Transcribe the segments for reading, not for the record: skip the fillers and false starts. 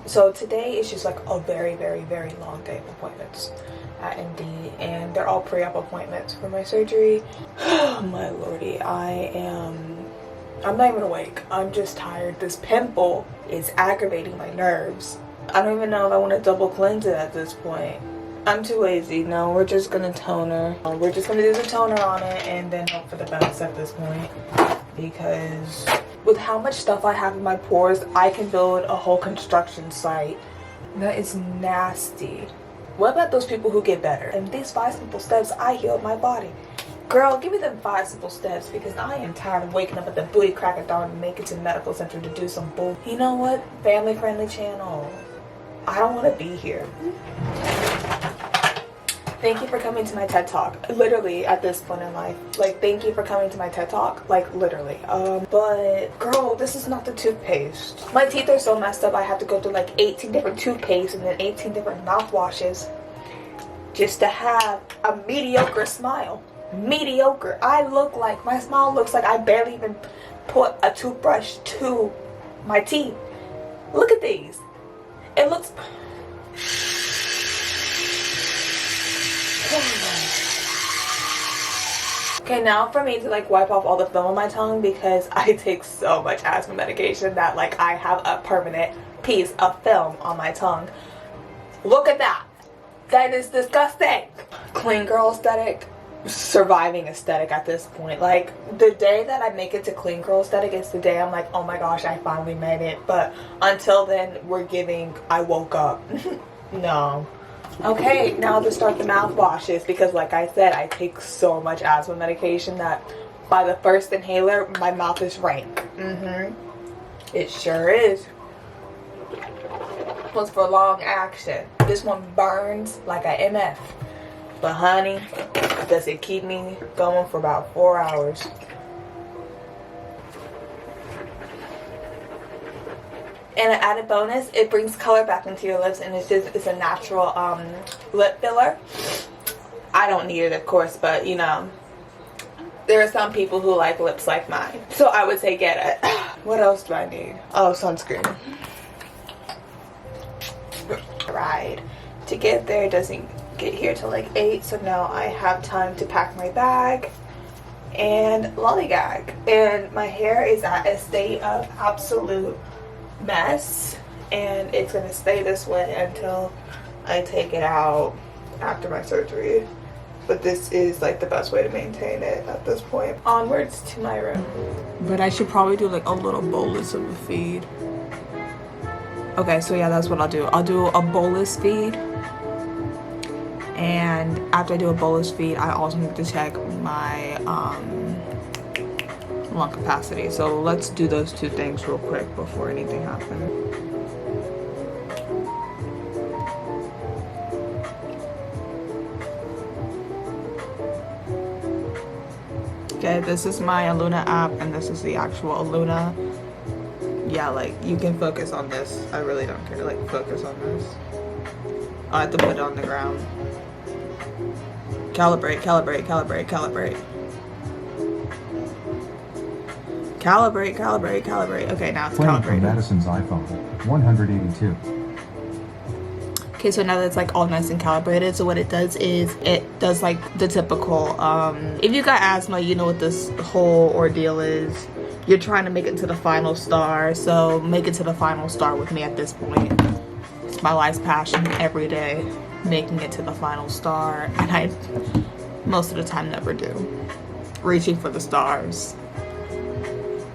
So today is just like a very, very, very long day of appointments at MD, and they're all pre-op appointments for my surgery. Oh my lordy, I'm not even awake. I'm just tired. This pimple is aggravating my nerves. I don't even know if I want to double cleanse it at this point. I'm too lazy. No, we're just gonna toner. We're just gonna do the toner on it and then hope for the best at this point. Because with how much stuff I have in my pores, I can build a whole construction site. That is nasty. What about those people who get better? And these 5 simple steps, I healed my body. Girl, give me them 5 simple steps because I am tired of waking up at the booty crack of dawn and make it to the medical center to do some bull. You know what? Family friendly channel. I don't want to be here. Thank you for coming to my TED Talk. Literally at this point in life. Like, thank you for coming to my TED Talk. Like, literally. But girl, this is not the toothpaste. My teeth are so messed up. I have to go through like 18 different toothpastes and then 18 different mouthwashes just to have a mediocre smile. Mediocre. My smile looks like I barely even put a toothbrush to my teeth. Look at these. It looks... Okay, now for me to like wipe off all the film on my tongue because I take so much asthma medication that like I have a permanent piece of film on my tongue. Look at that. That is disgusting. Clean girl aesthetic. Surviving aesthetic at this point. Like, the day that I make it to clean girl aesthetic is the day I'm like, oh my gosh, I finally made it. But until then, we're giving I woke up. No. Okay, now to start the mouthwashes because like I said, I take so much asthma medication that by the first inhaler, my mouth is rank. It sure is. This one's for long action. This one burns like a MF. But honey, does it keep me going for about 4 hours. And an added bonus, it brings color back into your lips and it's a natural lip filler. I don't need it, of course, but you know, there are some people who like lips like mine. So I would say get it. What else do I need? Oh, sunscreen. Ride. To get there doesn't get here till like 8, so now I have time to pack my bag and lollygag. And my hair is at a state of absolute mess and it's gonna stay this way until I take it out after my surgery. But this is like the best way to maintain it at this point. Onwards to my room. But I should probably do like a little bolus of a feed. Okay, so yeah, that's what I'll do. I'll do a bolus feed. And after I do a bolus feed, I also need to check my lung capacity. So let's do those 2 things real quick before anything happens. Okay, this is my Aluna app and this is the actual Aluna. Yeah, like you can focus on this. I really don't care. Like focus on this. I have to put it on the ground. Calibrate, calibrate, calibrate, calibrate. Calibrate, calibrate, calibrate. Okay, now it's calibrated. From Madison's iPhone 182. Okay, so now that it's like all nice and calibrated, so what it does is it does like the typical, if you got asthma, you know what this whole ordeal is. You're trying to make it to the final star, so make it to the final star with me at this point. It's my life's passion every day, making it to the final star, and I most of the time never do. Reaching for the stars,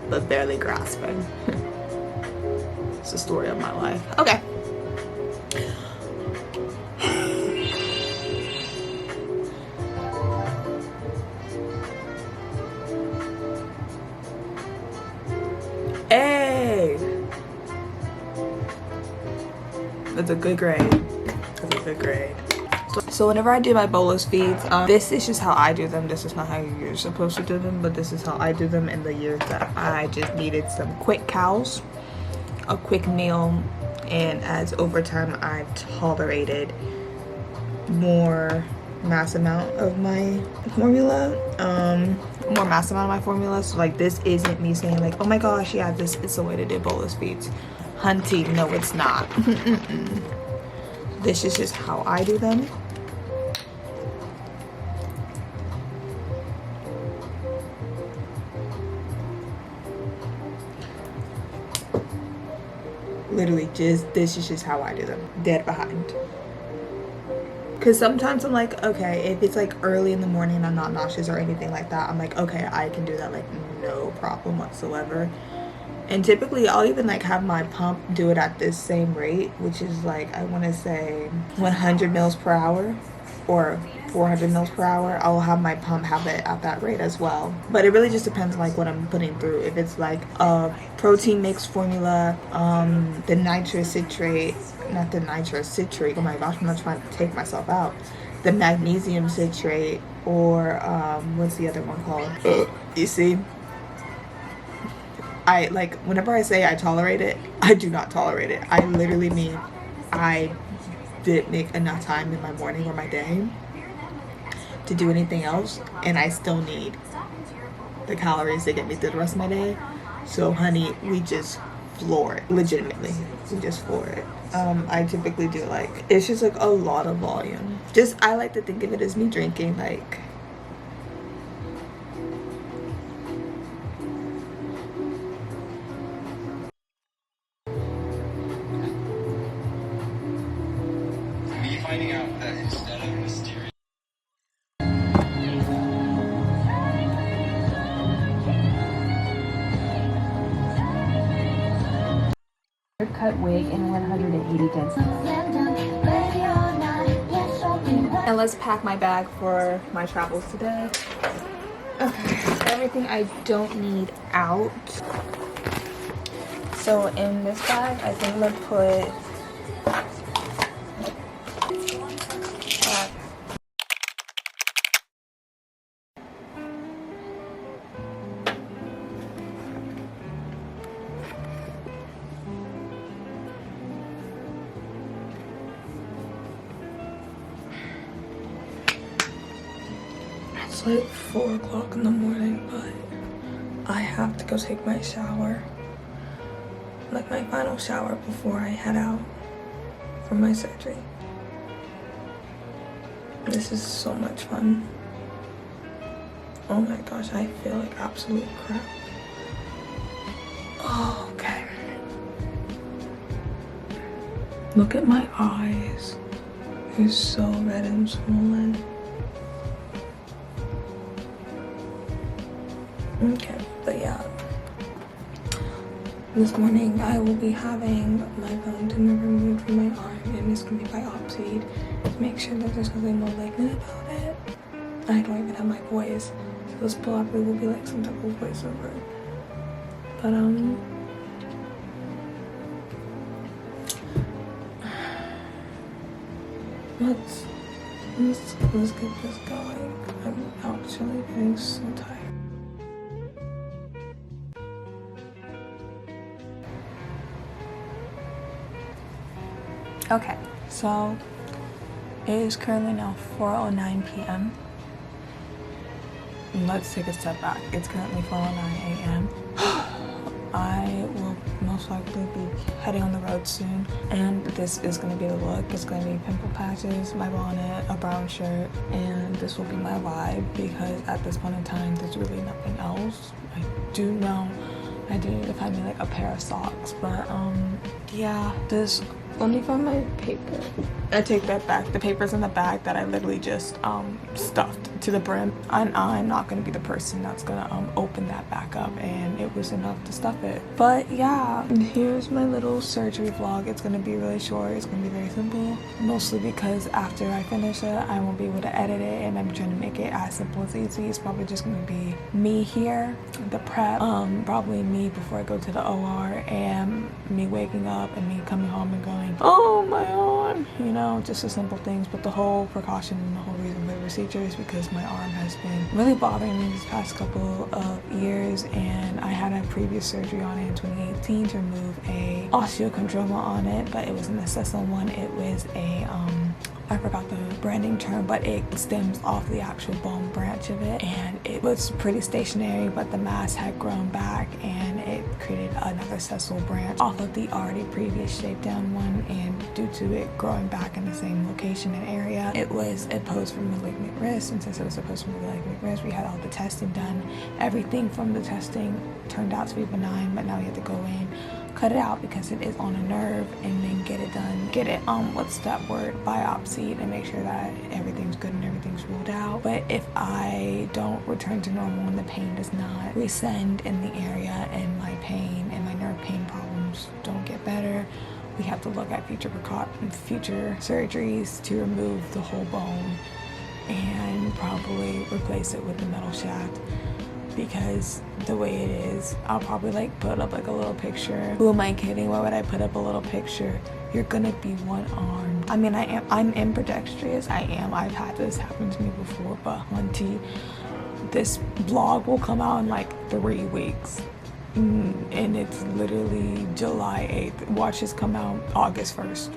but barely grasping. It's the story of my life. Okay. Hey! That's a good grade. That's a good grade. So whenever I do my bolus feeds, this is just how I do them. This is not how you're supposed to do them, but this is how I do them in the years that I just needed some quick cows, a quick meal, and as over time I've tolerated more mass amount of my formula. So like this isn't me saying like, oh my gosh, yeah, this is the way to do bolus feeds. Hunty, no it's not. This is just how I do them. Literally just, this is just how I do them. Dead behind. Because sometimes I'm like, okay, if it's like early in the morning and I'm not nauseous or anything like that, I'm like, okay, I can do that, like no problem whatsoever. And typically I'll even like have my pump do it at this same rate, which is like, I want to say 100 mils per hour or 400 mils per hour. I'll have my pump have it at that rate as well. But it really just depends like what I'm putting through. If it's like a protein mix formula, the nitrous citrate, not the nitrous citrate, oh my gosh, I'm not trying to take myself out. The magnesium citrate, or what's the other one called? You see? I like, whenever I say I tolerate it, I do not tolerate it. I literally mean I didn't make enough time in my morning or my day to do anything else, and I still need the calories to get me through the rest of my day. So honey, we just floor it. Legitimately, we just floor it. I typically do like, it's just like a lot of volume. Just, I like to think of it as me drinking like finding out that instead of mysterious cut wig and 180 density. And let's pack my bag for my travels today. Okay, everything I don't need out. So in this bag, I think I'm gonna put it's like 4 o'clock in the morning, but I have to go take my shower. Like my final shower before I head out for my surgery. This is so much fun. Oh my gosh, I feel like absolute crap. Oh, okay. Look at my eyes. They're so red and swollen. Okay, but yeah. This morning I will be having my bone tumor removed from my arm, and it's gonna be biopsied to make sure that there's nothing malignant about it. I don't even have my voice, so this probably will be like some type of voiceover. But let's get this going. I'm actually getting so tired. Okay, so it is currently now 4:09 p.m. Let's take a step back. It's currently 4:09 a.m. I will most likely be heading on the road soon, and this is going to be the look. It's going to be pimple patches, my bonnet, a brown shirt, and this will be my vibe because at this point in time there's really nothing else. I do know I do need to find me like a pair of socks, but yeah, this. Let me find my paper. I take that back. The paper's in the bag that I literally just stuffed to the brim, and I'm not gonna be the person that's gonna open that back up, and it was enough to stuff it. But yeah, here's my little surgery vlog. It's gonna be really short. It's gonna be very simple, mostly because after I finish it I won't be able to edit it, and I'm trying to make it as simple as easy. It's probably just gonna be me here, the prep, probably me before I go to the OR, and me waking up and me coming home and going, oh my arm, you know, just the simple things. But the whole precaution and the whole reason for the procedure is because my arm has been really bothering me these past couple of years, and I had a previous surgery on it in 2018 to remove a osteochondroma on it, but it was an accessory one. It was a I forgot the branding term, but it stems off the actual bone branch of it, and it was pretty stationary, but the mass had grown back and it created created another sessile branch off of the already previous shaped down one, and due to it growing back in the same location and area, it was a post from malignant wrist. And since it was a post from malignant wrist, we had all the testing done. Everything from the testing turned out to be benign, but now we have to go in, cut it out because it is on a nerve, and then get it done, get it what's that word, biopsied, and make sure that everything's good and everything's ruled out. But if I don't return to normal and the pain does not rescend in the area, and my pain and my nerve pain problems don't get better, we have to look at future surgeries to remove the whole bone and probably replace it with the metal shaft. Because the way it is, I'll probably like put up like a little picture. Who am I kidding? Why would I put up a little picture? You're gonna be one armed. I mean, I'm ambidextrous. I've had this happen to me before, but Hunty, this vlog will come out in like 3 weeks. And it's literally July 8th. Watch this come out August 1st.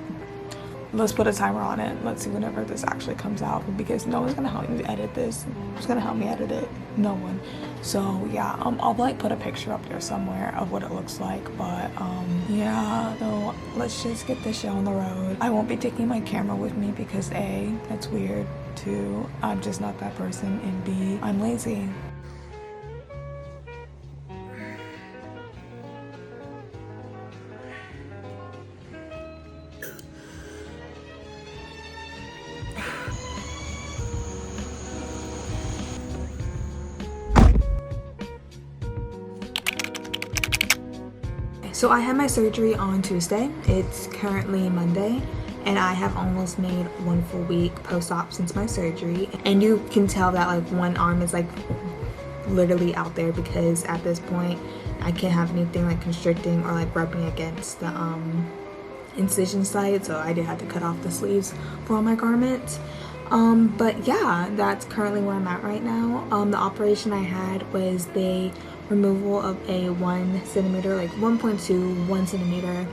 Let's put a timer on it. Let's see whenever this actually comes out, because no one's gonna help me edit this. Who's gonna help me edit it? No one. So yeah, I'll like put a picture up there somewhere of what it looks like. But yeah, so let's just get this show on the road. I won't be taking my camera with me because A, that's weird. 2, I'm just not that person, and B, I'm lazy. So I had my surgery on Tuesday. It's currently Monday, and I have almost made 1 full week post-op since my surgery. And you can tell that like one arm is like literally out there, because at this point I can't have anything like constricting or like rubbing against the incision site, so I did have to cut off the sleeves for all my garments. But yeah, that's currently where I'm at right now. The operation I had was the removal of a 1 centimeter, like 1.2, 1 centimeter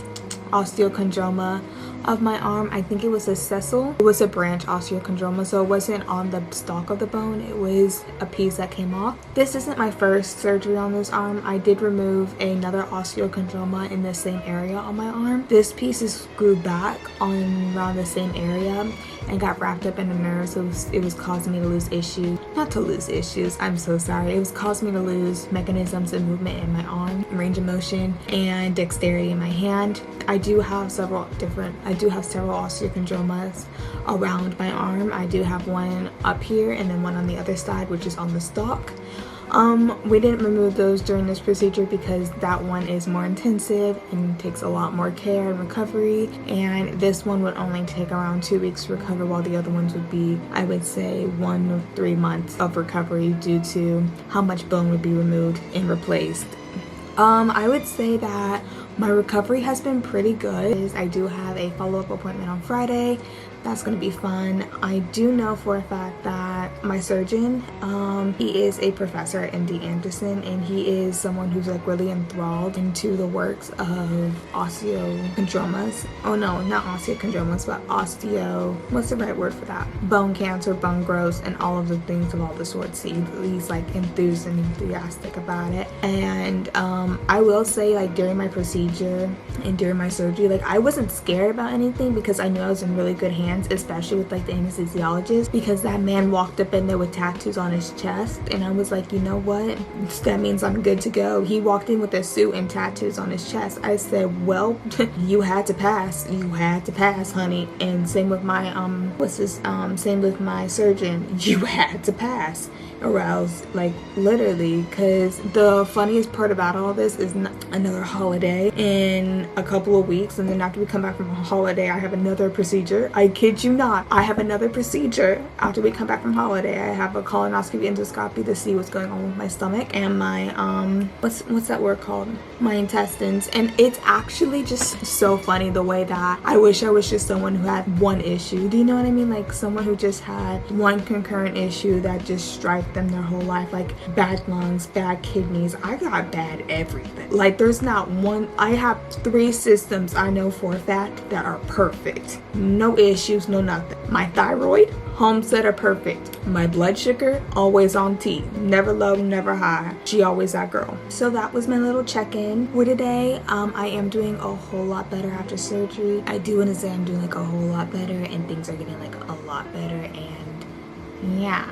osteochondroma of my arm. I think it was a sessile. It was a branch osteochondroma, so it wasn't on the stalk of the bone. It was a piece that came off. This isn't my first surgery on this arm. I did remove another osteochondroma in the same area on my arm. This piece is screwed back on around the same area and got wrapped up in the nerve, so it was causing me to lose issues. Not to lose issues, I'm so sorry. It was causing me to lose mechanisms of movement in my arm, range of motion, and dexterity in my hand. I do have several osteochondromas around my arm. I do have one up here and then one on the other side, which is on the stalk. We didn't remove those during this procedure because that one is more intensive and takes a lot more care and recovery, and this one would only take around 2 weeks to recover, while the other ones would be, I would say, 1 or 3 months of recovery due to how much bone would be removed and replaced. I would say that my recovery has been pretty good. I do have a follow-up appointment on Friday. That's gonna be fun. I do know for a fact that my surgeon, he is a professor at MD Anderson, and he is someone who's like really enthralled into the works of osteochondromas. Oh no, not osteochondromas, but what's the right word for that? Bone cancer, bone growth, and all of the things of all the sorts. He's like enthused and enthusiastic about it. And I will say, like, during my procedure and during my surgery, like, I wasn't scared about anything because I knew I was in really good hands, especially with like the anesthesiologist, because that man walked up in there with tattoos on his chest, and I was like, you know what, that means I'm good to go. He walked in with a suit and tattoos on his chest. I said, well, you had to pass, honey. And same with my same with my surgeon, you had to pass, or else, like, literally. Because the funniest part about all this is another holiday in a couple of weeks, and then after we come back from a holiday, I have another procedure. I kid you not, I have another procedure after we come back from holiday. I have a colonoscopy endoscopy to see what's going on with my stomach and my what's that word called, my intestines. And it's actually just so funny the way that I wish I was just someone who had one issue. Do you know what I mean? Like someone who just had one concurrent issue that just striked them their whole life, like bad lungs, bad kidneys. I got bad everything. Like there's not one. I have 3 systems I know for a fact that are perfect, no issues, no nothing. My thyroid, Home said her perfect. My blood sugar, always on T. Never low, never high. She always that girl. So that was my little check-in for today. I am doing a whole lot better after surgery. I do want to say I'm doing like a whole lot better and things are getting like a lot better, and yeah.